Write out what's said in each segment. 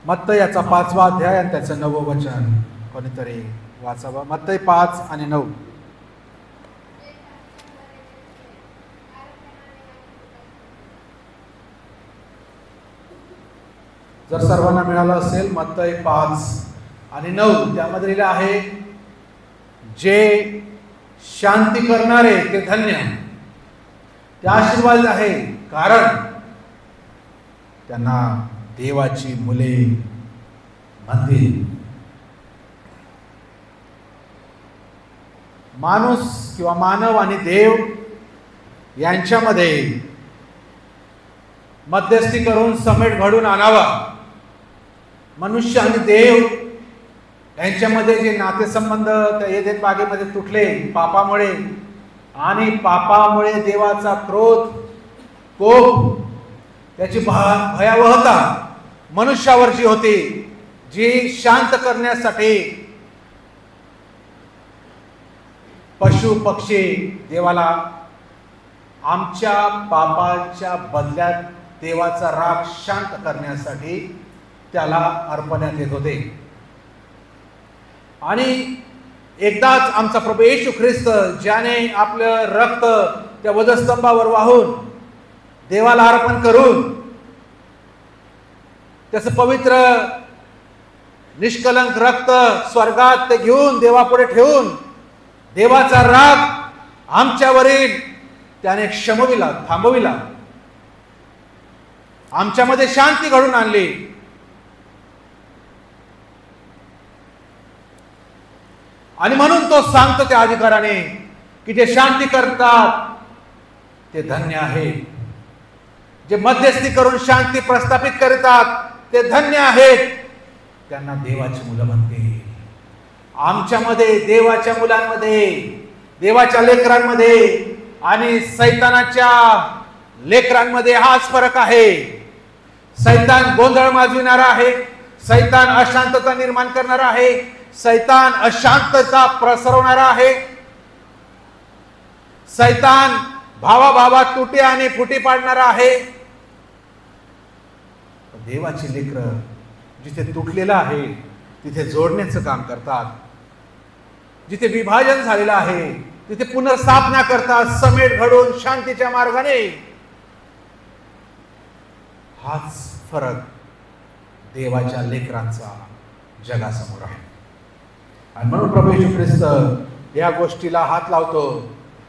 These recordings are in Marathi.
मत्तई याचा 5वा अध्याय आणि त्याचं 9वं वचन कोणीतरी वाचावं. मत्तई 5 आणि 9. जर सर्वांना मिळालं असेल मत्तई 5 आणि 9, त्यामध्ये लिहिलं आहे, जे शांती करणारे ते धन्य, ते आशीर्वाद आहे, कारण त्यांना देवाची मुले म्हणतील. माणूस किंवा मानव आणि देव यांच्यामध्ये मध्यस्थी करून समेट घडून आणावा. मनुष्य आणि देव यांच्यामध्ये जे नातेसंबंध त्या एदेन बागेमध्ये तुटले पापामुळे, आणि पापामुळे देवाचा क्रोध, कोप, त्याची भयावहता मनुष्यावरची होती, जी शांत करण्यासाठी पशु पक्षी देवाला आमच्या पापाच्या बदल्यात देवाचा राग शांत करण्यासाठी त्याला अर्पण्यात येत होते. आणि एकदाच आमचा प्रभू येशू ख्रिस्त, ज्याने आपलं रक्त त्या वधस्तंभावर वाहून देवाला अर्पण करून त्याचं पवित्र निष्कलंक रक्त स्वर्गात ते घेऊन देवापुढे ठेवून देवाचा राग आमच्यावरील त्याने शमविला, थांबविला, आमच्यामध्ये शांती घडून आणली. आणि म्हणून तो सांगतो त्या अधिकाराने की जे शांती करतात ते धन्य आहेत, जे मध्यस्थी करून शांती प्रस्थापित करतात ते धन्य आहेत, त्यांना देवाची मुलं म्हणते. आमच्यामध्ये, देवाच्या मुलांमध्ये, देवाच्या लेकरांमध्ये आणि सैतानाच्या लेकरांमध्ये हाच फरक आहे. सैतान गोंधळ माजविणारा आहे, सैतान अशांतता निर्माण करणारा आहे, सैतान अशांतता प्रसरवणारा आहे, सैतान भावाभावात तुटी आणि फुटी पाडणारा आहे. देवाची लेकरं जिथे तुटलेलं आहे तिथे जोडण्याचं काम करतात, जिथे विभाजन झालेलं आहे तिथे पुनर्स्थापना करतात, समेट घडून शांतीच्या मार्गाने. हाच फरक देवाच्या लेकरांचा जगासमोर आहे. आणि म्हणून प्रभू येशू ख्रिस्त या गोष्टीला हात लावतो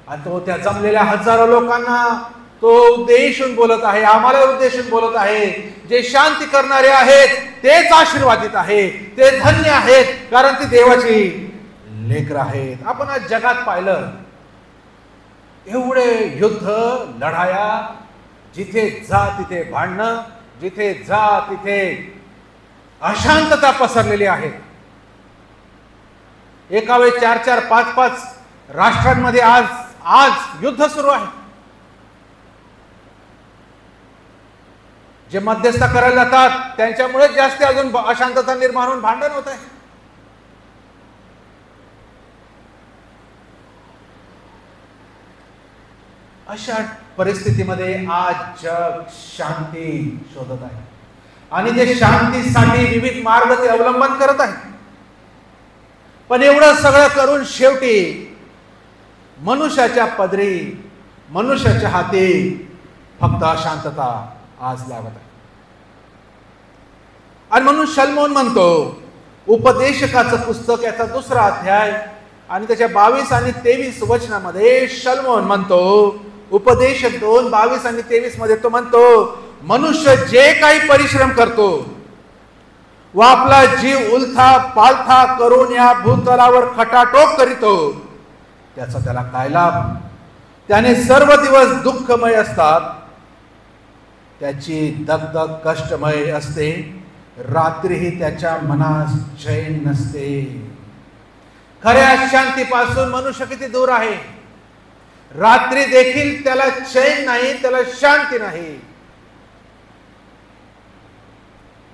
आणि तो त्या जमलेल्या हजारो लोकांना तो उद्देशून बोलत आहे, आम्हाला उद्देशून बोलत आहे. जे शांती करणारे आहेत तेच आशीर्वादित आहे, ते धन्य आहेत, कारण ती देवाची लेकरं आहेत. आपण आज जगात पाहिलं एवढे युद्ध, लढाया, जिथे जा तिथे भांडणं, जिथे जा तिथे अशांतता पसरलेली आहे. एका वेळी 4-4, 5-5 राष्ट्रांमध्ये आज युद्ध सुरू आहे. जे मध्यस्थ करायला जातात त्यांच्यामुळे जास्त अजून अशांतता निर्माण होऊन भांडण होत आहे. अशा परिस्थितीमध्ये आज जग शांती शोधत आहे आणि ते शांतीसाठी विविध मार्ग ते अवलंबन करत आहे. पण एवढं सगळं करून शेवटी मनुष्याच्या पदरी, मनुष्याच्या हाती फक्त अशांतता आज लागत आहे. आणि म्हणून शलोमोन म्हणतो, उपदेशकाचं पुस्तक याचा 2रा अध्याय आणि त्याच्या 22 आणि 23 वचनामध्ये शलोमोन म्हणतो, उपदेशक 2, 22 आणि 23 मध्ये तो म्हणतो, मनुष्य जे काही परिश्रम करतो व आपला जीव उलथा पालथा करून या भूतलावर खटाटोप करीतो त्याचा त्याला काय लाभ. त्याने सर्व दिवस दुःखमय असतात, त्याची दगदग कष्टमय असते, रात्रीही त्याच्या मनास चैन नसते. खऱ्या शांतीपासून मनुष्य किती दूर आहे. रात्री देखील त्याला चैन नाही, त्याला शांती नाही.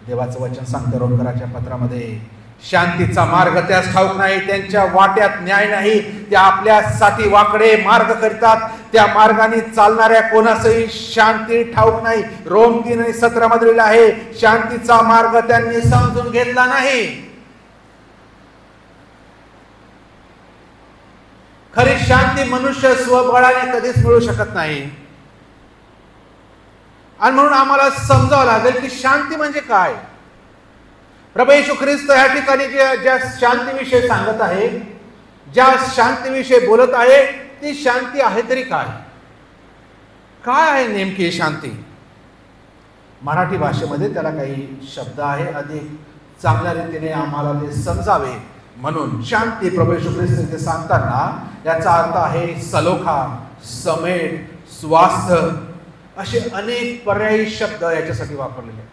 देवाचं वचन सांगतं रोमकराच्या पत्रामध्ये, शांतीचा मार्ग त्यास ठाऊक नाही, त्यांच्या वाट्यात न्याय नाही, ते आपल्यासाठी वाकडे मार्ग करतात. त्या मार्गाने चालणाऱ्या कोणासही शांती ठाऊक नाही. रोम 3:17 मध्ये लिहिलं आहे, शांतीचा मार्ग त्यांनी समजून घेतला नाही. खरी शांती मनुष्य स्वबळाने कधीच मिळू शकत नाही. आणि म्हणून आम्हाला समजावं लागेल की शांती म्हणजे काय. प्रभू येशू ख्रिस्त या ठिकाणी ज्या शांतीविषयी सांगत आहे, ज्या शांतीविषयी बोलत आहे, ती शांती आहे तरी काय. काय आहे नेमकी शांती. मराठी भाषेमध्ये त्याला काही शब्द आहे, अधिक चांगल्या रीतीने आम्हाला ते समजावे म्हणून शांती प्रभू येशू ख्रिस्त ते सांगताना याचा अर्थ आहे सलोखा, समेट, स्वास्थ्य, असे अनेक पर्यायी शब्द याच्यासाठी वापरलेले.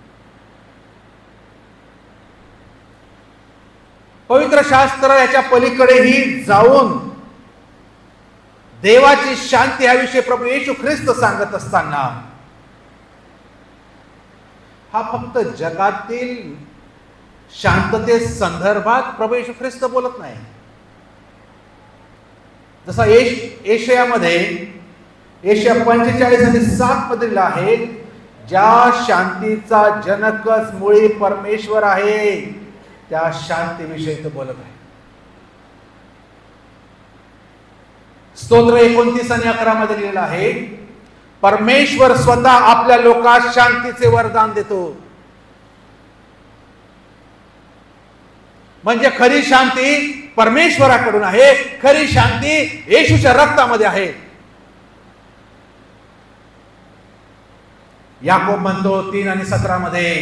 पवित्र शास्त्र याच्या पलीकडेही जाऊन देवाची शांती याविषयी प्रभू येशू ख्रिस्त सांगत असताना हा फक्त जगातील शांतते संदर्भात प्रभू येशू ख्रिस्त बोलत नाही. जसा एशियामध्ये एशिया 45:7 मध्ये आहे, ज्या शांतीचा जनकच मुळी परमेश्वर आहे त्या शांतीविषयी तो बोलत आहे. स्तोत्र 29:11 मध्ये लिहिलेलं आहे, परमेश्वर स्वतः आपल्या लोकांस शांतीचे वरदान देतो. म्हणजे खरी शांती परमेश्वराकडून आहे. खरी शांती येशूच्या रक्तामध्ये आहे. याकोब म्हणतो 3:17 मध्ये,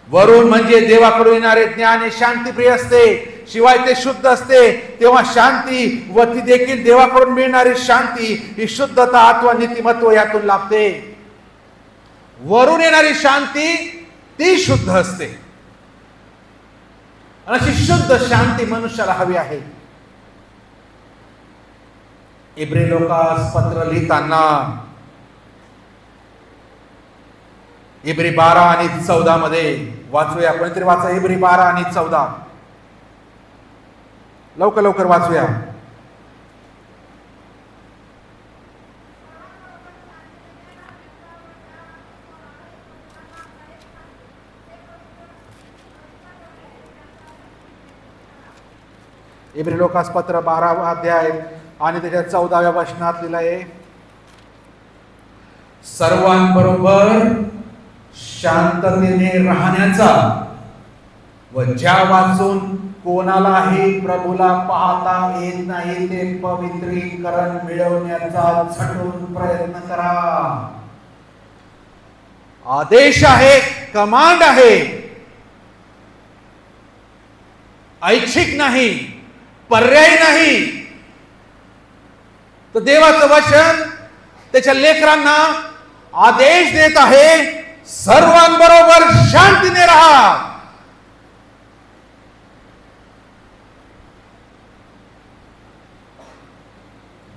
वरून म्हणजे देवाकडून येणारे ज्ञान हे शांतीप्रिय असते, शिवाय ते शुद्ध असते. तेव्हा शांती व ती देखील देवाकडून मिळणारी शांती ही शुद्धता अथवा नीतिमत्व यातून लाभते. वरून येणारी शांती ती शुद्ध असते. अशी शुद्ध शांती मनुष्याला हवी आहे. इब्री लोकास पत्र लिहिताना इब्री 12:14 मध्ये वाचूया. कोणीतरी वाचा इब्री 12:14. लवकर लवकर वाचूया. इब्री लोकास पत्र 12वा अध्याय आणि त्याच्या 14व्या वचनात लिहिलं आहे, सर्वांबरोबर शांततेने राहण्याचा व ज्या वाचून कोणालाही प्रभूला पाहता येत नाही ते पवित्रीकरण मिळवण्याचा झटून प्रयत्न करा. आदेश आहे, कमांड आहे, ऐच्छिक नाही, पर्याय नाही. तर देवाचं वचन त्याच्या लेकरांना आदेश देत आहे, सर्वांबरोबर शांतीने राहा.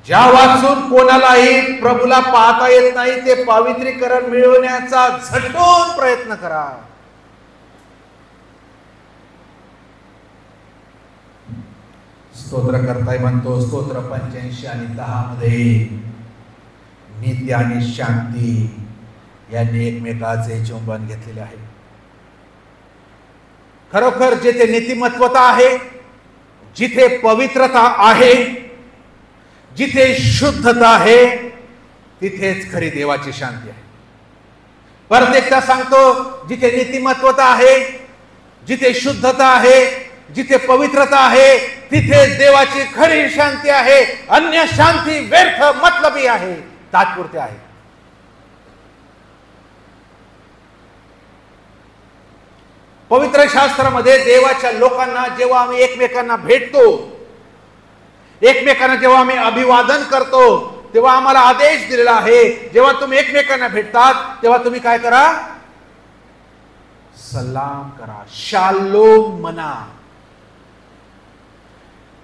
ज्या वाचून कोणालाही प्रभूला पाहता येत नाही ते पवित्रीकरण मिळवण्याचा झटून प्रयत्न करा. स्तोत्र करताय म्हणतो स्तोत्र 85 आणि 10 मध्ये, नीती आणि शांती यांनी एकमेकाचे चुंबन घेतलेले आहे. खरोखर जिथे नीतिमत्वता आहे, जिथे पवित्रता आहे, जिथे शुद्धता आहे, तिथेच खरी देवाची शांती आहे. परत एकदा सांगतो, जिथे नीतिमत्वता आहे, जिथे शुद्धता आहे, जिथे पवित्रता आहे, तिथे देवाची खरी शांती आहे. अन्य शांती व्यर्थ, मतलबी आहे, तात्पुरते आहे. पवित्र शास्त्रामध्ये देवाच्या लोकांना जेव्हा आम्ही एकमेकांना भेटतो, एकमेकांना जेव्हा आम्ही अभिवादन करतो, तेव्हा आम्हाला आदेश दिलेला आहे, जेव्हा तुम्ही एकमेकांना भेटतात तेव्हा तुम्ही काय करा? सलाम करा, शालोम म्हणा.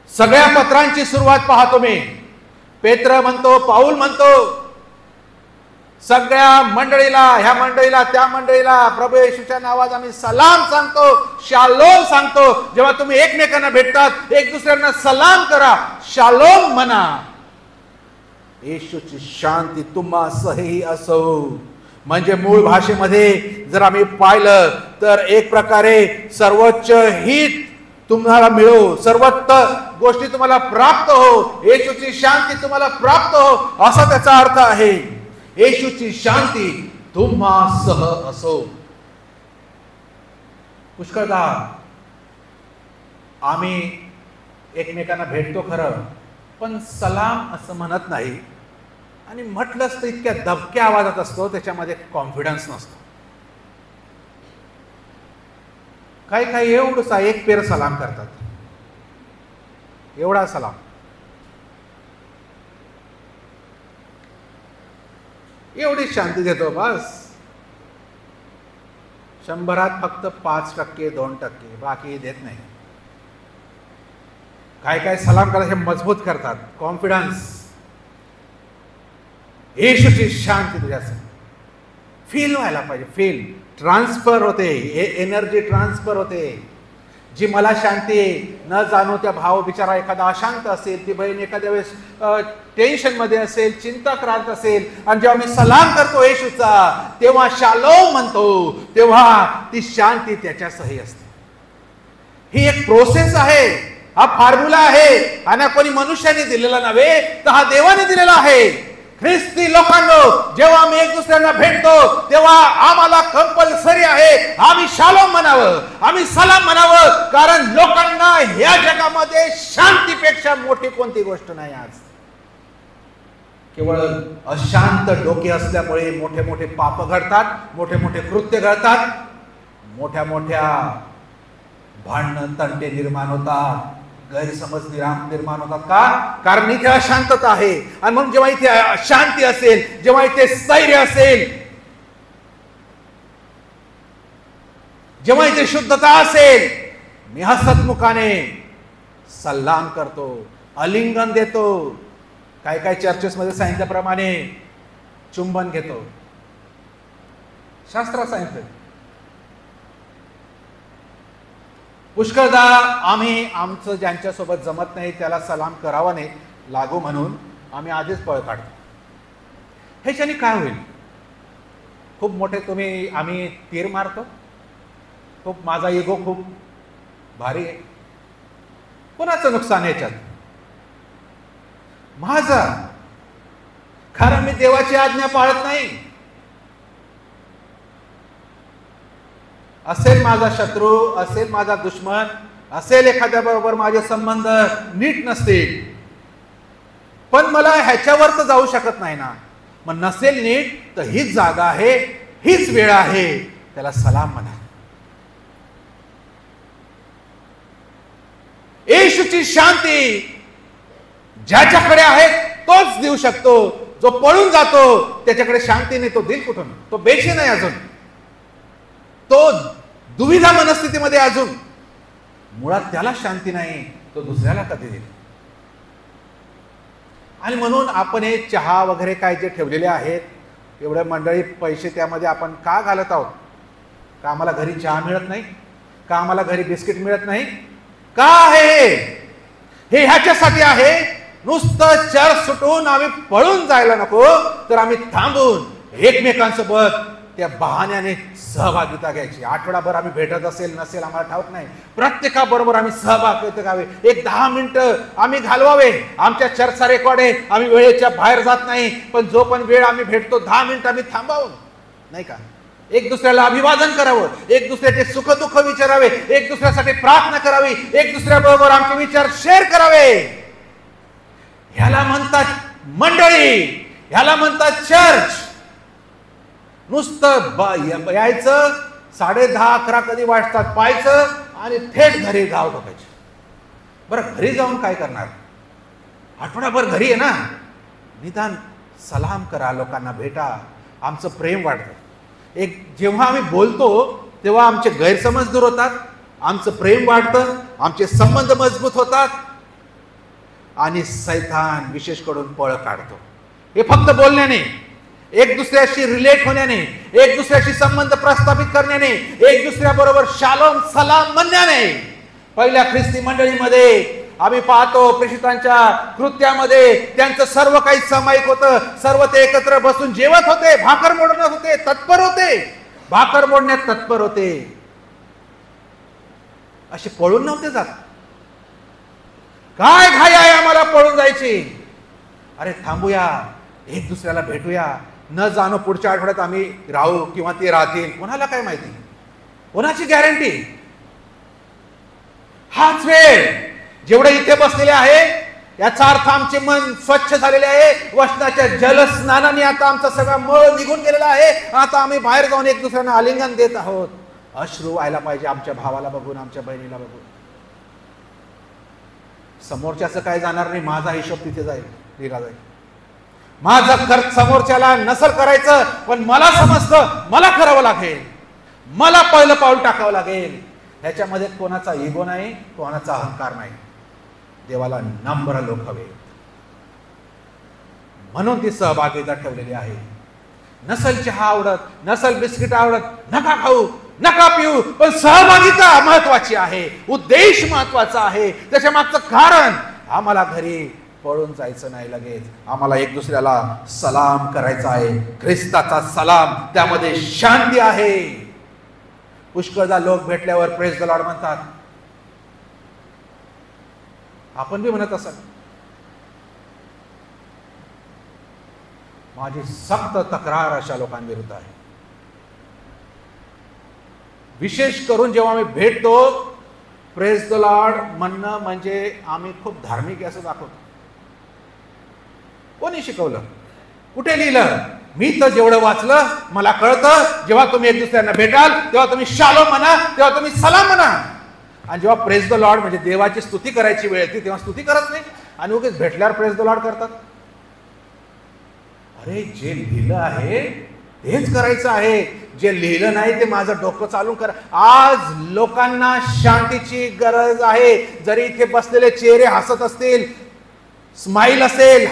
सगळ्या पत्रांची सुरुवात पाहतो मी, पेत्र म्हणतो, पाऊल म्हणतो, सगळ्या मंडळीला, ह्या मंडळीला, त्या मंडळीला प्रभू येशूच्या नावात आम्ही सलाम सांगतो, शालोम सांगतो. जेव्हा तुम्ही एकमेकांना भेटतात, एक दुसऱ्यांना सलाम करा, शालोम म्हणा. येशूची शांती तुम्हासही असो. म्हणजे मूळ भाषेमध्ये जर आम्ही पाहिलं तर एक प्रकारे सर्वोच्च हित तुम्हाला मिळो, सर्वोत्तम गोष्टी तुम्हाला प्राप्त हो, येशूची शांती तुम्हाला प्राप्त हो, असा त्याचा अर्थ आहे. येशूची शांती तुम्हासह असो. पुष्कळदा आम्ही एकमेकांना भेटतो खरं, पण सलाम असं म्हणत नाही, आणि म्हटलंच तर इतक्या दबक्या आवाजात असतो, त्याच्यामध्ये कॉन्फिडन्स नसतो. काही एवढंसा एक पेर सलाम करतात, एवढा सलाम. एवढी शांती देतो बस. 100त फक्त 5%, 2%, बाकी देत नाही. काय सलाम करायचे मजबूत करतात, कॉन्फिडन्स. येशूची शांती तुझ्यासाठी फील व्हायला पाहिजे, फील ट्रान्सफर होते, एनर्जी ट्रान्सफर होते. जी मला शांती न जाणू त्या भाव बिचारा एखादा अशांत असेल, ती बहीण एखाद्या वेळेस टेन्शन मध्ये असेल, चिंताक्रांत असेल, आणि जेव्हा मी सलाम करतो येशूचा, तेव्हा शालोम म्हणतो, तेव्हा ती शांती त्याच्यासही असते. ही एक प्रोसेस आहे, हा फॉर्म्युला आहे, आणि कोणी मनुष्याने दिलेला नव्हे, तर हा देवाने दिलेला आहे. ख्रिस्ती लोकांनो, जेव्हा आम्ही एक दुसऱ्यांना भेटतो तेव्हा आम्हाला कंपल्सरी आहे आम्ही शालोम म्हणावं, आम्ही सलाम म्हणावं, कारण लोकांना ह्या जगामध्ये शांतीपेक्षा मोठी कोणती गोष्ट नाही. आज केवळ अशांत डोके असल्यामुळे मोठे मोठे पाप घडतात, मोठे मोठे कृत्य घडतात, मोठ्या मोठ्या भांडण तंटे निर्माण होतात, गैरसमज निर्माण होतात. का? कारण इथे अशांतता आहे. आणि म्हणून जेव्हा इथे शांती असेल, जेव्हा इथे स्थैर्य असेल, जेव्हा इथे शुद्धता असेल, मी हसतमुखाने सलाम करतो, आलिंगन देतो, काय चर्चेसमध्ये सांगितल्याप्रमाणे चुंबन घेतो. शास्त्रात सांगितलं. पुष्कळदा आम्ही आमचं ज्यांच्यासोबत जमत नाही त्याला सलाम करावा नाही लागू म्हणून आम्ही आधीच पळ काढतो. ह्याच्याने काय होईल? खूप मोठे आम्ही तीर मारतो, खूप माझा इगो खूप भारी आहे. कोणाचं नुकसान ह्याच्यात? माझा. कारण मी देवाची आज्ञा पाळत नाही. असेल माझा शत्रू, असेल माझा दुश्मन, असेल एखाद्या बरोबर माझे संबंध नीट नसतील, पण मला ह्याच्यावर तर जाऊ शकत नाही ना. मग नसेल नीट तर हीच जागा आहे, हीच वेळ आहे, त्याला सलाम म्हणा. येशूची शांती ज्याच्याकडे आहे तोच देऊ शकतो. जो पळून जातो त्याच्याकडे शांती नाही, तो दिल कुठून? तो बेचैन आहे अजून, तो दुविधा मनस्थितीमध्ये अजून. मुळात त्याला शांती नाही, तो दुसऱ्याला कधी देईल? आणि म्हणून आपण हे चहा वगैरे काय जे ठेवलेले आहेत, एवढ्या मंडळी पैसे त्यामध्ये आपण का घालत आहोत? का आम्हाला घरी चहा मिळत नाही? का आम्हाला घरी बिस्किट मिळत नाही? का आहे हे? ह्याच्यासाठी आहे. नुसतं चर्च सुटून आम्ही पळून जायला नको, तर आम्ही थांबून एकमेकांसोबत त्या बहाण्याने सहभागिता घ्यायची. आठवडाभर आम्ही भेटत असेल नसेल आम्हाला ठाऊक नाही, प्रत्येकाबरोबर आम्ही सहभाग घ्यावे. एक 10 मिनिटं आम्ही घालवावे. आमच्या चर्चचा रेकॉर्ड आहे, आम्ही वेळेच्या बाहेर जात नाही, पण जो पण वेळ आम्ही भेटतो 10 मिनिटं आम्ही थांबावं, नाही का? एक दुसऱ्याला अभिवादन करावं, एक दुसऱ्याचे सुखदुःख विचारावे, एक दुसऱ्यासाठी प्रार्थना करावी, एक दुसऱ्याबरोबर आमचे विचार शेअर करावे. ह्याला म्हणतात मंडळी, ह्याला म्हणतात चर्च. नुसतं यायचं, 10:30, 11 कधी वाजतात, पाहायचं आणि थेट घरी धाव टाकायची. बरं, घरी जाऊन काय करणार? आठवडाभर घरी आहे ना, निदान सलाम करा, लोकांना भेटा, आमचं प्रेम वाढतं. एक जेव्हा आम्ही बोलतो तेव्हा आमचे गैरसमज दूर होतात, आमचं प्रेम वाढतं, आमचे संबंध मजबूत होतात, आणि सैतान विशेष करून पळ काढतो. हे फक्त बोलण्याने, एक दुसऱ्याशी रिलेट होण्याने, एक दुसऱ्याशी संबंध प्रस्थापित करण्याने, एक दुसऱ्याबरोबर शालोम सलाम म्हणण्याने. पहिल्या ख्रिस्ती मंडळीमध्ये आम्ही पाहतो प्रेषितांच्या कृत्यामध्ये त्यांचं सर्व काही सामायिक होतं. सर्व ते एकत्र बसून जेवत होते, भाकर मोडण्यात होते, तत्पर होते, भाकर मोडण्यात तत्पर होते. असे पळून नव्हते जात. काय घाई आहे आम्हाला पळून जायची? अरे थांबूया, एक दुसऱ्याला भेटूया, न जाणो पुढच्या आठवड्यात आम्ही राहू किंवा ते राहतील, कोणाला काय माहिती, कोणाची गॅरंटी. हाच वेळ जेवढे इथे बसलेले आहे याचा अर्थ आमचे मन स्वच्छ झालेले आहे. वचनाच्या जलस्नानाने आता आमचा सगळा मळ निघून गेलेला आहे. आता आम्ही बाहेर जाऊन एक दुसऱ्यांना आलिंगन देत आहोत. अश्रू व्हायला पाहिजे आमच्या भावाला बघून, आमच्या बहिणीला बघून. समोरच्याचं काय जाणार नाही, माझा हिशोब तिथे जाईल, लिहिला जाईल. माझं खर्च समोरच्याला नसल करायचं, पण मला समजतं मला करावं लागेल, मला पहिलं पाऊल टाकावं लागेल. ह्याच्यामध्ये कोणाचा इगो नाही, कोणाचा अहंकार नाही. देवाला नम्र लोक हवे, म्हणून ती सहभागिता ठेवलेली आहे. नसल चहा आवडत, नसल बिस्किट आवडत, नका खाऊ, नका पिऊ, पण सहभागिता महत्वाची आहे, उद्देश महत्वाचा आहे. त्याच्या मागचं कारण, आम्हाला घरी पळून जायचं नाही लगेच, आम्हाला एक दुसऱ्याला सलाम करायचा आहे. ख्रिस्ताचा सलाम, त्यामध्ये शांती आहे. पुष्कळदा लोक भेटल्यावर प्रेज द लॉर्ड म्हणतात. आपण बी म्हणत असाल. माझी सक्त तक्रार अशा लोकांविरुद्ध आहे. विशेष करून जेव्हा आम्ही भेटतो, प्रेज द लॉर्ड म्हणणं म्हणजे आम्ही खूप धार्मिक असं दाखवतो. कोणी शिकवलं, कुठे लिहिलं? मी तर जेवढं वाचलं मला कळतं, जेव्हा तुम्ही एक दुसऱ्यांना भेटाल तेव्हा तुम्ही शालोम म्हणा, तेव्हा तुम्ही सलाम म्हणा. आणि जेव्हा प्रेज द लॉर्ड म्हणजे देवाची स्तुती करायची वेळ येते तेव्हा स्तुती करत नाही, आणि उगीच भेटल्यावर प्रेज द लॉर्ड करतात. अरे जे लिहिलं आहे तेच करायचं आहे, जे लिहिलं नाही ते माझं डोकं चालून करा. आज लोकांना शांतीची गरज आहे. जरी इथे बसलेले चेहरे हसत असतील, स्माईल असेल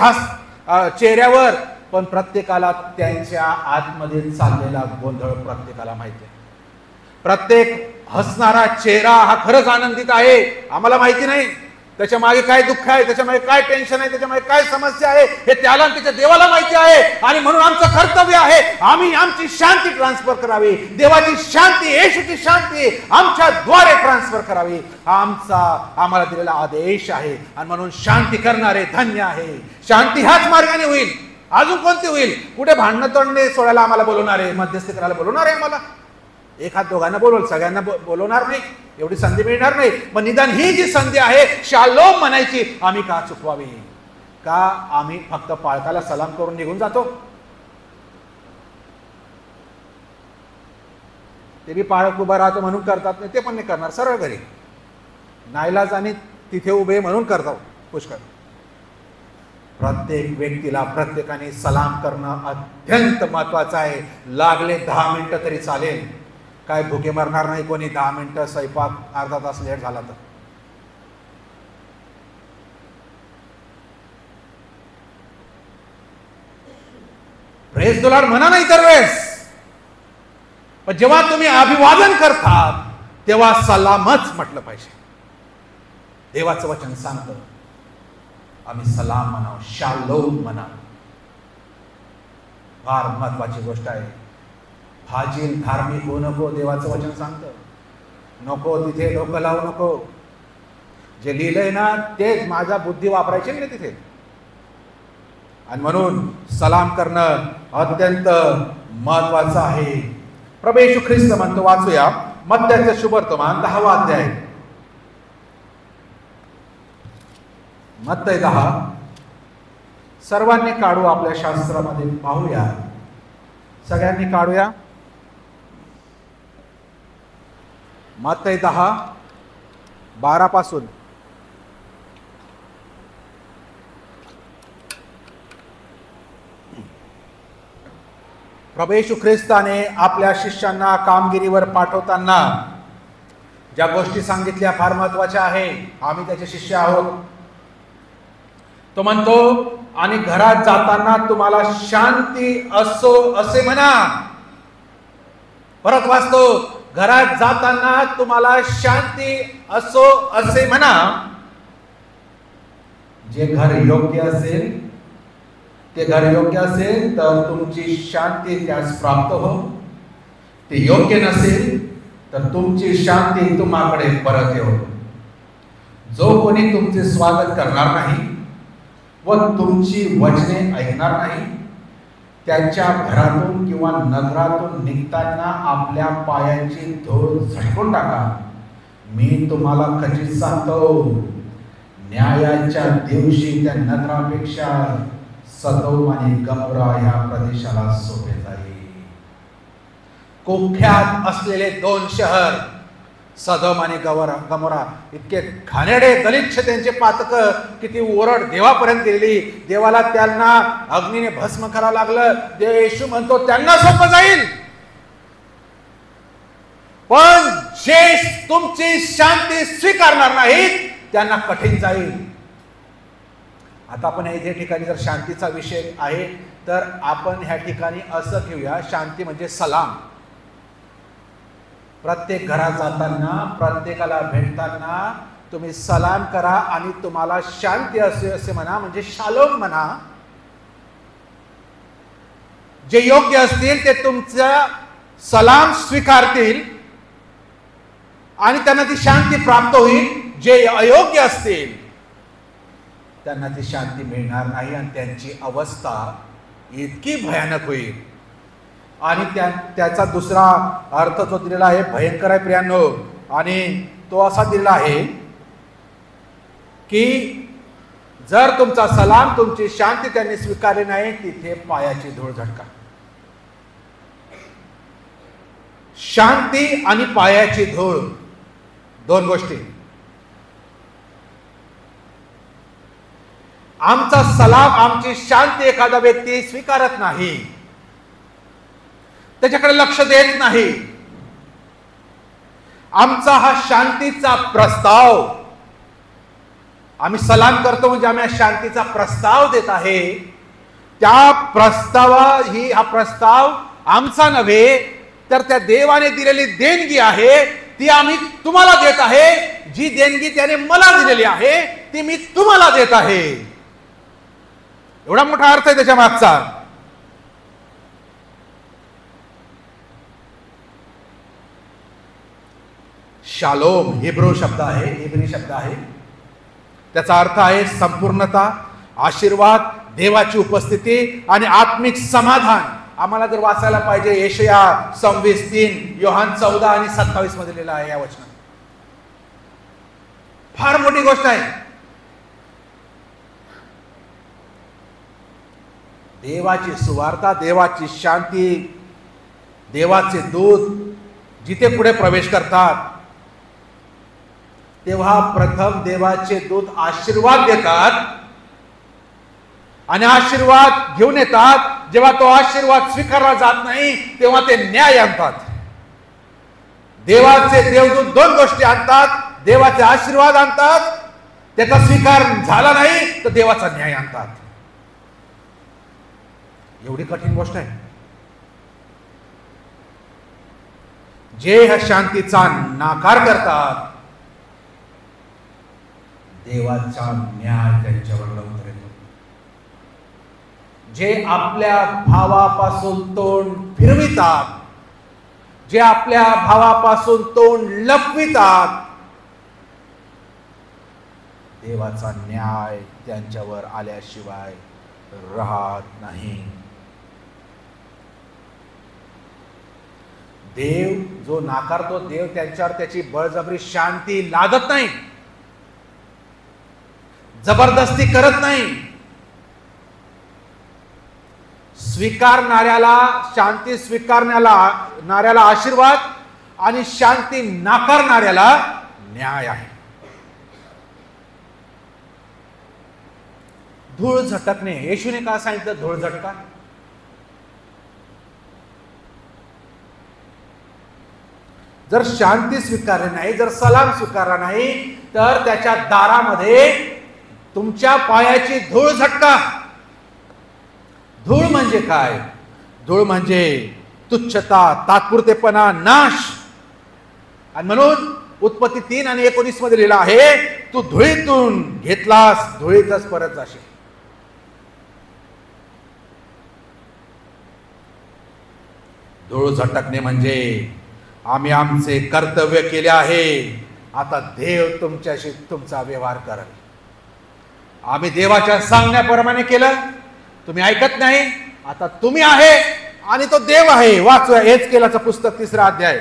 चेहऱ्यावर, पण प्रत्येकाला त्यांच्या आतमध्ये चाललेला गोंधळ प्रत्येकाला माहिती आहे. प्रत्येक हसणारा चेहरा हा खरंच आनंदित आहे आम्हाला माहिती नाही. त्याच्या मागे काय दुःख आहे, त्याच्या मागे काय टेन्शन आहे, त्याच्या मागे काय समस्या आहे, हे त्याला आणि त्याच्या देवाला माहिती आहे. आणि म्हणून आमचं कर्तव्य आहे, आम्ही आमची शांती ट्रान्सफर करावी. देवाची शांती, येशूची शांती आमच्या द्वारे ट्रान्सफर करावी, आम्हाला दिलेला आदेश आहे. आणि म्हणून शांती करणारे धन्य आहे. शांती ह्याच मार्गाने होईल, अजून कोणती होईल? कुठे भांडणं तोडणे सोडायला आम्हाला बोलवणार आहे, मध्यस्थी करायला बोलवणार आहे आम्हाला? एखाद दोघांना बोलवल, सगळ्यांना बोलवणार नाही, एवढी संधी मिळणार नाही. मग निदान ही जी संधी आहे शालोम म्हणायची, आम्ही का चुकवावी? का आम्ही फक्त पाळकाला सलाम करून निघून जातो? ते बी पाळक उभा राहतो म्हणून करतात नाही, ते पण नाही करणार, सरळ घरी नाईलाज आणि तिथे उभे म्हणून करतात पुष्कळ. प्रत्येक व्यक्तीला प्रत्येकाने सलाम करणं अत्यंत महत्वाचं आहे. लागले 10 मिनिटं तरी चालेल, काय भुके मरणार नाही कोणी. 10 मिनिटं स्वयंपाक अर्धा तास लेट झाला तर. प्रेज द लॉर्ड म्हणा नाही तर वेळेस, पण जेव्हा तुम्ही अभिवादन करतात तेव्हा सलामच म्हटलं पाहिजे. देवाचं वचन सांगतं आम्ही सलाम म्हणाव, शालोम म्हणाव. फार महत्वाची गोष्ट आहे. फाजील धार्मिक होऊ नको, देवाचं वचन सांगतं. नको तिथे डोकं लावू नको. जे लिहिलंय ना तेच, माझा बुद्धी वापरायची नाही तिथे. आणि म्हणून सलाम करणं अत्यंत महत्वाचं आहे. प्रभू येशू ख्रिस्त म्हणतो, वाचूया मत्तयाचं शुभवर्तमान 10वा अध्याय, मत्तय 10. सर्वांनी काढू, आपल्या शास्त्रामध्ये पाहूया, सगळ्यांनी काढूया. मत्तय 10:12 पासून. प्रभू येशू ख्रिस्ताने आपल्या शिष्यांना कामगिरीवर पाठवताना ज्या गोष्टी सांगितल्या फार महत्वाच्या आहे. आम्ही त्याचे शिष्य आहोत. तो म्हणतो, आणि घरात जाताना तुम्हाला शांती असो असे म्हणा. परत वाचतो, घरात जाताना तुम्हाला शांती असो असे म्हणा. जे घर योग्य असेल, ते घर योग्य असेल तर तुमची शांती त्यास प्राप्त हो. ते योग्य नसेल तर तुमची शांती तुम्हाकडे परत येऊ. जो कोणी तुमचे स्वागत करणार नाही व तुमची वचने ऐकणार नाही, त्यांच्या घरातून किंवा नगरातून निघताना आपल्या पायाची धूळ झटकून टाका. मी तुम्हाला खचित सांगतो, न्यायाच्या दिवशी त्या नगरापेक्षा सदोम आणि गमोरा या प्रदेशाला सोपे जाईल. कुख्यात असलेले दोन शहर सदोम आणि गमोरा इतके घाणेरडे दलित त्यांचे पातक, किती ओरड देवापर्यंत गेलेली. देवाला त्यांना अग्नीने भस्म करावं लागलं. देव येशू म्हणतो त्यांना सोपं जाईल, पण जे तुमची शांती स्वीकारणार नाहीत त्यांना कठीण जाईल. आता आपण या ठिकाणी जर शांतीचा विषय आहे तर आपण ह्या ठिकाणी असं घेऊया, शांती म्हणजे सलाम. प्रत्येक घरात जाताना, प्रत्येकाला भेटताना तुम्ही सलाम करा आणि तुम्हाला शांती असे म्हणा, म्हणजे शालोम म्हणा. जे योग्य असतील ते तुमचा सलाम स्वीकारतील आणि त्यांना ती शांती प्राप्त होईल. जे अयोग्य असतील त्यांना ती शांती मिळणार नाही आणि त्यांची अवस्था इतकी भयानक होईल. आणि त्याचा दुसरा अर्थ जो दिलेला आहे भयंकर आहे प्रियांनो, आणि तो असा दिलेला आहे की जर तुमचा सलाम, तुमची शांती त्यांनी स्वीकारली नाही, तिथे पायाची धूळ झटका. शांती आणि पायाची धूळ दोन गोष्टी. आमचा सलाम, आमची शांती एखादा व्यक्ती स्वीकारत नाही, त्याच्याकडे लक्ष देत नाही, आमचा हा शांतीचा प्रस्ताव, आम्ही सलाम करतो म्हणजे आम्ही शांतीचा प्रस्ताव देत आहे, त्या हा प्रस्ताव आमचा नव्हे तर त्या देवाने दिलेली देणगी आहे, ती आम्ही तुम्हाला देत आहे. जी देणगी त्याने मला दिलेली आहे ती मी तुम्हाला देत आहे. एवढा मोठा अर्थ आहे त्याच्या मागचा. शालोम हिब्रू शब्द आहे, इब्री शब्द आहे. त्याचा अर्थ आहे संपूर्णता, आशीर्वाद, देवाची उपस्थिती आणि आत्मिक समाधान. आम्हाला जर वाचायला पाहिजे यशया 26:3, योहान 14 आणि 27 मध्ये लिहिलं आहे या वचनात. फार मोठी गोष्ट आहे. देवाची सुवार्ता, देवाची शांती, देवाचे दूत जिथे पुढे प्रवेश करतात तेव्हा प्रथम देवाचे दूत आशीर्वाद देतात आणि आशीर्वाद घेऊन येतात. जेव्हा तो आशीर्वाद स्वीकारला जात नाही तेव्हा ते न्याय आणतात. देवाचे देवदूत दोन गोष्टी आणतात, देवाचे आशीर्वाद आणतात, त्याचा स्वीकार झाला नाही तर देवाचा न्याय आणतात. एवढी कठीण गोष्ट आहे. जे ह्या शांतीचा नाकार करतात देवाचा न्याय त्यांच्यावर लवकर येतो. जे आपल्या भावापासून तोंड फिरवितात, जे आपल्या भावापासून तोंड लपवितात, देवाचा न्याय त्यांच्यावर आल्याशिवाय राहत नाही. देव जो नाकारतो, देव त्यांच्यावर त्याची बळजबरी शांती लादत नाही, जबरदस्ती करत नाही. स्वीकारणाऱ्याला शांती, स्वीकारणाऱ्याला आशीर्वाद आणि शांती नाकारणाऱ्याला न्याय आहे. धूळ झटकणे, येशूने का सांगितलं धूळ झटका? जर शांती स्वीकारली नाही, जर सलाम स्वीकारला नाही तर त्याच्या दारामध्ये तुमच्या पायाची धूळ झटका. धूळ म्हणजे काय? धूळ म्हणजे तुच्छता, तात्पुरतेपणा, नाश. आणि म्हणून उत्पत्ती 3 आणि 19 मध्ये लिहिलं आहे, तू धुळीतून घेतलास, धुळीतच परत जाशील. धूळ झटकणे म्हणजे आम्ही आमचे कर्तव्य केले आहे, आता देव तुमच्याशी तुमचा व्यवहार करेल. आम्ही देवाच्या सांगण्याप्रमाणे केलं, तुम्ही ऐकत नाही, आता तुम्ही आहे आणि तो देव आहे. वाचूया एहेजकेलाचं पुस्तक 3रा अध्याय.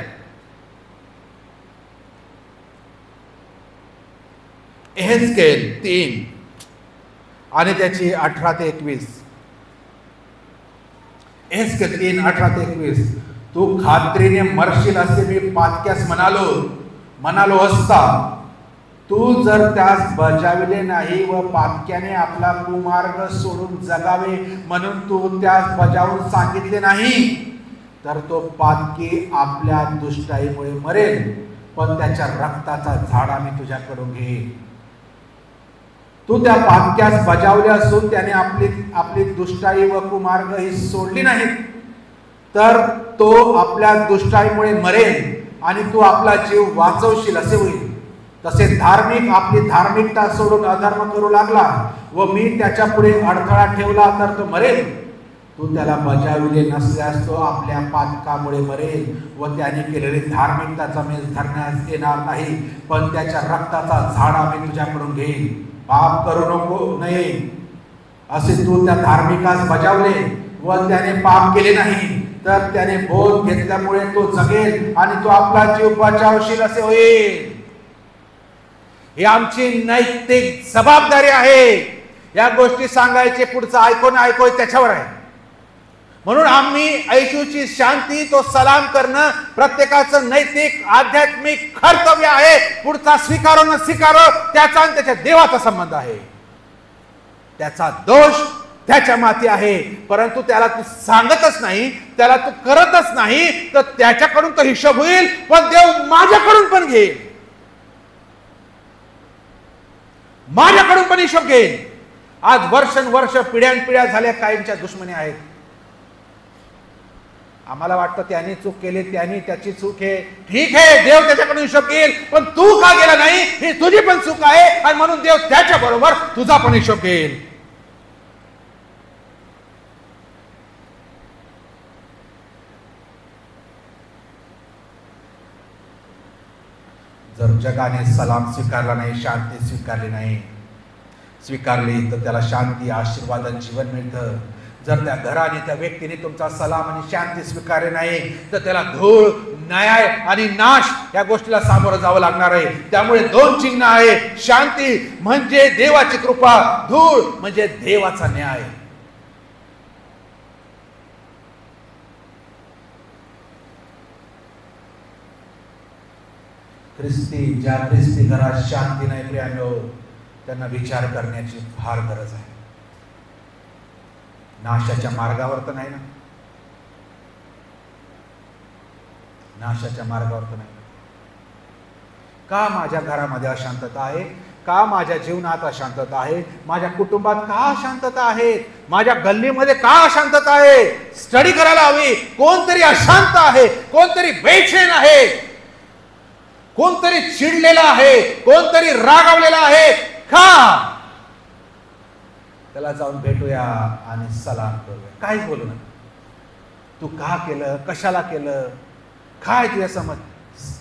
एहेजकेल 3 आणि त्याची 18 ते 21. एहेजकेल 3, 18 ते 21. तू खात्रीने मरशील असे मी पातक्यास म्हणालो असता, तू जर त्यास बजाविले नाही व पातक्याने आपला कुमार्ग सोडून जगावे म्हणून तू त्यास बजावून सांगितले नाही, तर तो पातकी आपल्या दुष्टाईमुळे मरेल, पण त्याच्या रक्ताचा झाडा मी तुझ्याकडून घेईन. तू त्या पातक्यास बजावले असून त्याने आपली दुष्टाई व कुमार्ग ही सोडली नाही, तर तो आपल्या दुष्टाईमुळे मरेल आणि तू आपला जीव वाचवशील असे होईल. तसे धार्मिक आपली धार्मिकता सोडून अधर्म करू लागला व मी त्याच्या पुढे अडथळा ठेवला तर तो मरेल. तू त्याला बजाविले नसल्यास तो आपल्या पातकामुळे मरेल व त्याने केलेली धार्मिकताचा मेल धरण्यास येणार नाही, पण त्याच्या रक्ताचा झाडा मी तुझ्याकडून घेईन. पाप करू नये असे तू त्या धार्मिकास बजावले व त्याने पाप केले नाही, तर त्याने बोध घेतल्यामुळे तो जगेल आणि तो आपला जीव बचावशील असे होईल. ही आमची नैतिक जबाबदारी आहे. या गोष्टी सांगायचे, पुढचं ऐकून त्याच्यावर आहे. म्हणून आम्ही येशूची शांती, तो सलाम करणं प्रत्येकाचं नैतिक आध्यात्मिक कर्तव्य आहे. पुढचा स्वीकारो न स्वीकारो त्याचा आणि त्याच्या देवाचा संबंध आहे. त्याचा दोष त्याच्या माथी आहे, परंतु त्याला तू सांगतच नाही, त्याला तू करतच नाही, तर त्याच्याकडून तो हिशोब होईल, पण देव माझ्याकडून पण घेईल, माझ्याकडून पण हिशोब घेईल. आज वर्षानुवर्ष पिढ्यानपिढ्या झाल्या काहींच्या दुश्मनी आहेत. आम्हाला वाटतं त्याने चूक केली, त्याची चूक आहे, ठीक आहे, देव त्याच्याकडून हिशोब घेईल, पण तू का गेला नाही ही तुझी पण चूक आहे आणि म्हणून देव त्याच्या बरोबर तुझा पण हिशोब घेईल. जर जगाने सलाम स्वीकारला नाही, शांती स्वीकारली तर त्याला शांती, आशीर्वाद आणि जीवन मिळतं. जर त्या घराने, त्या व्यक्तीने तुमचा सलाम आणि शांती स्वीकारले नाही, तर त्याला धूळ, न्याय आणि नाश या गोष्टीला सामोरं जावं लागणार आहे. त्यामुळे 2 चिन्ह आहे. शांती म्हणजे देवाची कृपा, धूळ म्हणजे देवाचा न्याय. ज्या ख्रिस्ती घरात शांती नाही प्रियानो, त्यांना विचार करण्याची फार गरज आहे. नाशाच्या मार्गावर तर नाही ना, नाशाच्या मार्गावर तर नाही. का माझ्या घरामध्ये अशांतता आहे? का माझ्या जीवनात अशांतता आहे? माझ्या कुटुंबात का अशांतता आहे? माझ्या गल्लीमध्ये का अशांतता आहे? स्टडी करायला हवी. कोणतरी अशांत आहे, कोणतरी बेचैन आहे, कोणतरी चिडलेला आहे, कोणतरी रागावलेला आहे. का? त्याला जाऊन भेटूया आणि सलाम करूया. काहीच बोलू नका. तू का केलं, कशाला केलं, काय तुझ्या समज.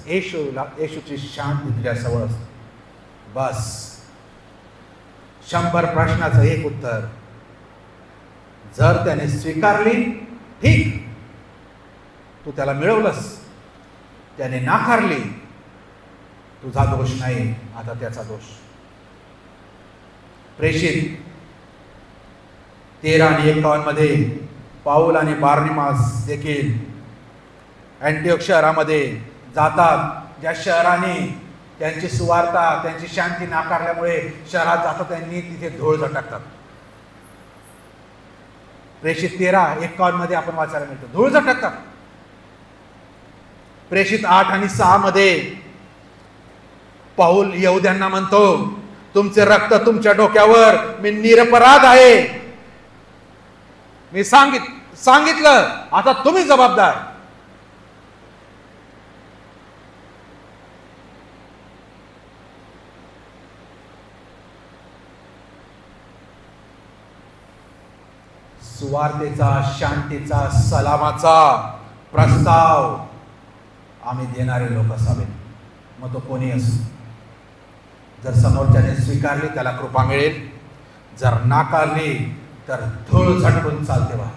येशूची शांती तुझ्या जवळ असते. बस 100 प्रश्नाचं एक उत्तर. जर त्याने स्वीकारली ठीक, तू त्याला मिळवलंस. त्याने नाकारली, तुझा दोष नाही, आता त्याचा दोष. प्रेषित 13 आणि 51 मध्ये पाऊल आणि बार्निमास देखील अँटिओक शहरामध्ये जातात. ज्या शहराने त्यांची सुवार्ता, त्यांची शांती नाकारल्यामुळे शहरात जातात, त्यांनी तिथे धूळ झटकतात. प्रेषित 13:51 मध्ये आपण वाचायला मिळतं, धूळ झटकतात. प्रेषित 8 आणि 6 मध्ये पाऊल यहुद्यांना म्हणतो, तुमचे रक्त तुमच्या डोक्यावर, मी निरपराध आहे. मी सांगितलं, आता तुम्ही जबाबदार. सुवार्तेचा, शांतीचा, सलामाचा प्रस्ताव आम्ही देणारे लोक असावेत. मग तो कोणी असो. जर समोरच्याने स्वीकारली त्याला कृपा मिळेल, जर नाकारली तर धूळ झटकून चालते व्हा.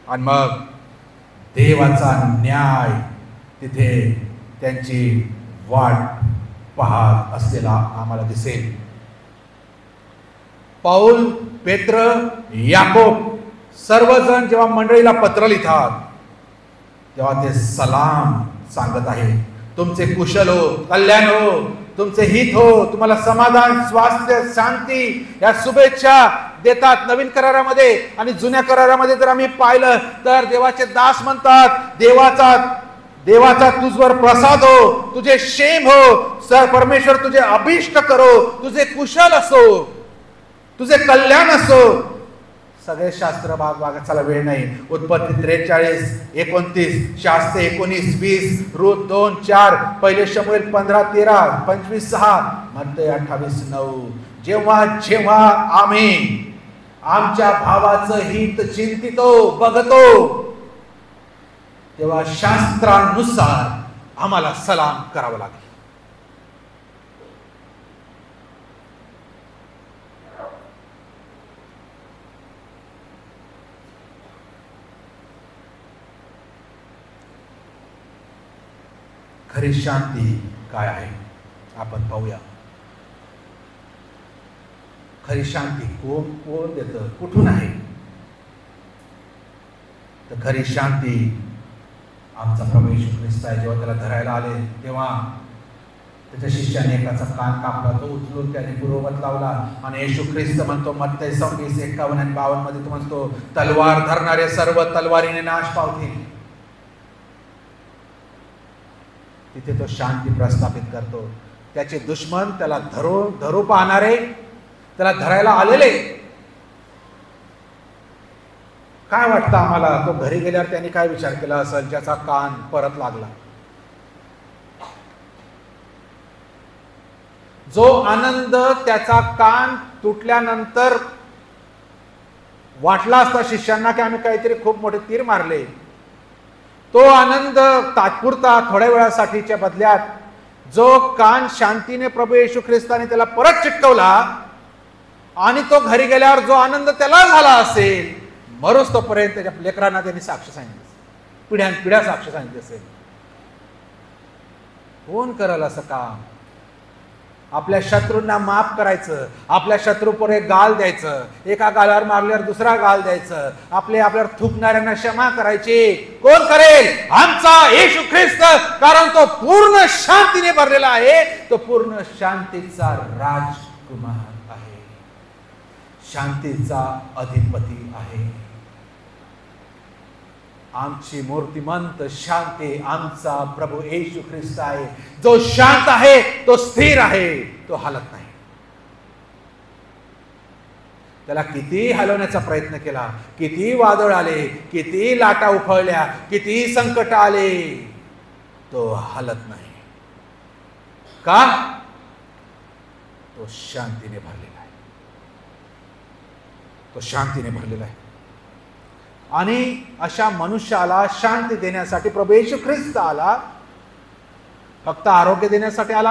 आणि मग देवाचा न्याय तिथे त्यांची वाट पाहत असलेला आम्हाला दिसेल. पौल, पेत्र, याकोब सर्वजण जेव्हा मंडळीला पत्र लिहितात तेव्हा ते सलाम सांगत आहे. तुमचे कुशल हो, कल्याण हो, तुमचे हित हो, तुम्हाला समाधान, स्वास्थ्य, शांती या शुभेच्छा देतात. नवीन करारामध्ये आणि जुन्या करारामध्ये जर आम्ही पाहिलं तर देवाचे दास म्हणतात, देवाचा तुझवर प्रसाद हो, तुझे क्षेम हो, सर परमेश्वर तुझे अभिष्ट करो, तुझे कुशल असो, तुझे कल्याण असो. सगळे शास्त्र भाग वाचायला वेळ नाही. उत्पत्ती 43, 29, शास्त्र 19, 20, रूत 2, 4, पहिले शमूएल 15, 13, 25, 6, मत्तई 28, 9. जेव्हा जेव्हा आम्ही आमच्या भावाचं हित चिंतितो, बघतो, तेव्हा शास्त्रानुसार आम्हाला सलाम करावा लागेल. खरी शांती काय आहे आपण पाहूया. खरी शांती कोण देतं, कुठून आहे? तर खरी शांती आमचा प्रभू येशू ख्रिस्त आहे. जेव्हा त्याला धरायला आले तेव्हा त्याच्या शिष्याने एकाचा कान कापला, तो उचलून त्याने पुरोवत लावला. आणि येशू ख्रिस्त म्हणतो मत्तई 26, 51 आणि 52 मध्ये तो म्हणतो, तलवार धरणारे सर्व तलवारीने नाश पावतील. तिथे तो शांती प्रस्थापित करतो. त्याचे दुश्मन त्याला धरू पाहणारे, त्याला धरायला आलेले, काय वाटतं आम्हाला तो घरी गेल्यावर त्यांनी काय विचार केला असेल ज्याचा कान परत लागला? जो आनंद त्याचा कान तुटल्यानंतर वाटला असता शिष्यांना की आम्ही काहीतरी खूप मोठे तीर मारले, तो आनंद तात्पुरता थोड्या वेळासाठीच्या बदल्यात जो कान शांतीने प्रभू येशू ख्रिस्ताने त्याला परत चिटकवला आणि तो घरी गेल्यावर जो आनंद त्याला झाला असेल, मरोस तोपर्यंत त्याच्या लेकरांना त्यांनी साक्ष सांगितली, पिढ्यानपिढ्या साक्ष सांगितली असेल. कोण करल असं काम? आपल्या शत्रूंना माफ करायचं, आपल्या शत्रूपुढे गाल द्यायचं, एका गालावर मारल्यावर दुसरा गाल द्यायचं, आपल्यावर थुकणाऱ्यांना क्षमा करायची. कोण करेल? आमचा येशू ख्रिस्त, कारण तो पूर्ण शांतीने भरलेला आहे. तो पूर्ण शांतीचा राजकुमार आहे, शांतीचा अधिपती आहे. आमची मूर्तिमंत शांती आमचा प्रभू येशू ख्रिस्त आहे. जो शांत आहे तो स्थिर आहे, तो हलत नाही. त्याला किती हलवण्याचा प्रयत्न केला, किती वादळ आले, किती लाटा उफळल्या, किती संकट आले, तो हलत नाही. का? तो शांतीने भरलेला आहे. तो शांतीने भरलेला आहे. आणि अशा मनुष्याला शांती देण्यासाठी प्रभू येशू ख्रिस्त आला. फक्त आरोग्य देण्यासाठी आला